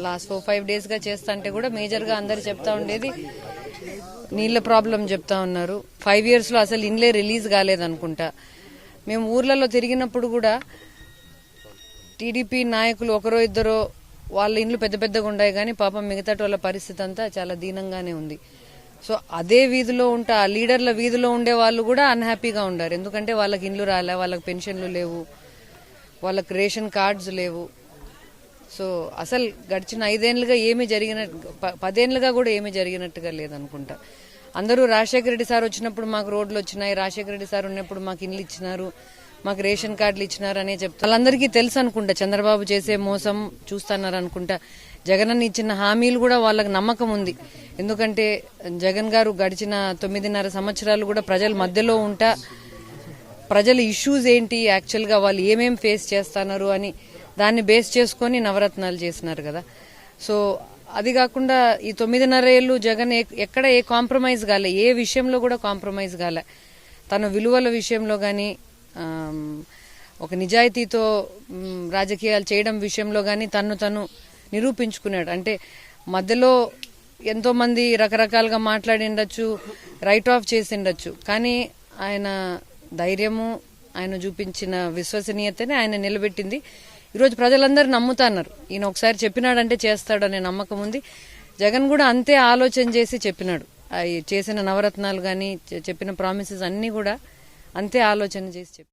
Last 4-5 days గా చేస్తా అంటే కూడా మేజర్ గా అందరు చెప్తా ఉండేది నీళ్ల ప్రాబ్లం చెప్తా ఉన్నారు. 5 years లో అసలు ఇండ్లే రిలీజ్ కాలేదనుకుంటా. మేము ఊర్లలో తిరిగినప్పుడు కూడా టీడీపీ నాయకులు ఒకరో ఇద్దరో వాళ్ళ ఇండ్లు పెద్ద పెద్దగా ఉన్నాయి కానీ పాపం మిగతా వాళ్ళ పరిస్థితి అంతా చాలా దీనంగానే ఉంది. సో అదే వీధిలో ఉంటా ఆ లీడర్ల వీధిలో ఉండే వాళ్ళు కూడా అన్హ్యాపీగా ఉండారు. ఎందుకంటే వాళ్ళకి ఇండ్లు రాలే, వాళ్ళకి పెన్షన్లు లేవు, వాళ్ళకి రేషన్ కార్డ్స్ లేవు. సో అసలు గడిచిన 5 ఏళ్లుగా ఏమి జరిగినట్టు 10 ఏళ్లుగా కూడా ఏమీ జరిగినట్టుగా లేదనుకుంటా. అందరూ రాజశేఖర రెడ్డి సార్ వచ్చినప్పుడు మాకు రోడ్లు వచ్చినాయి, రాజశేఖర రెడ్డి సార్ ఉన్నప్పుడు మాకు ఇండ్లు ఇచ్చినారు, మాకు రేషన్ కార్డులు ఇచ్చినారు అనే చెప్తారు. వాళ్ళందరికీ తెలుసు అనుకుంటా చంద్రబాబు చేసే మోసం చూస్తున్నారు అనుకుంటా. జగన్ అన్న ఇచ్చిన హామీలు కూడా వాళ్ళకి నమ్మకం ఉంది. ఎందుకంటే జగన్ గారు గడిచిన 9.5 సంవత్సరాలు కూడా ప్రజల మధ్యలో ఉంటా ప్రజల ఇష్యూస్ ఏంటి, యాక్చువల్ గా వాళ్ళు ఏమేం ఫేస్ చేస్తున్నారు అని దాన్ని బేస్ చేసుకుని నవరత్నాలు చేసినారు కదా. సో అది కాకుండా ఈ 9.5 ఏళ్లు జగన్ ఎక్కడ ఏ కాంప్రమైజ్ కాలే, ఏ విషయంలో కూడా కాంప్రమైజ్ కాలే. తన విలువల విషయంలో గాని ఒక నిజాయితీతో రాజకీయాలు చేయడం విషయంలో గాని తను నిరూపించుకున్నాడు. అంటే మధ్యలో ఎంతో మంది రకరకాలుగా మాట్లాడిండొచ్చు, రైట్ ఆఫ్ చేసిండొచ్చు, కానీ ఆయన ధైర్యము, ఆయన చూపించిన విశ్వసనీయతనే ఆయన నిలబెట్టింది. ఈరోజు ప్రజలందరూ నమ్ముతున్నారు. ఈయన ఒకసారి చెప్పినాడంటే చేస్తాడు అనే నమ్మకం ఉంది. జగన్ కూడా అంతే ఆలోచన చేసి చెప్పినాడు. చేసిన నవరత్నాలు గాని చెప్పిన ప్రామిసెస్ అన్ని కూడా అంతే ఆలోచన చేసి చెప్పి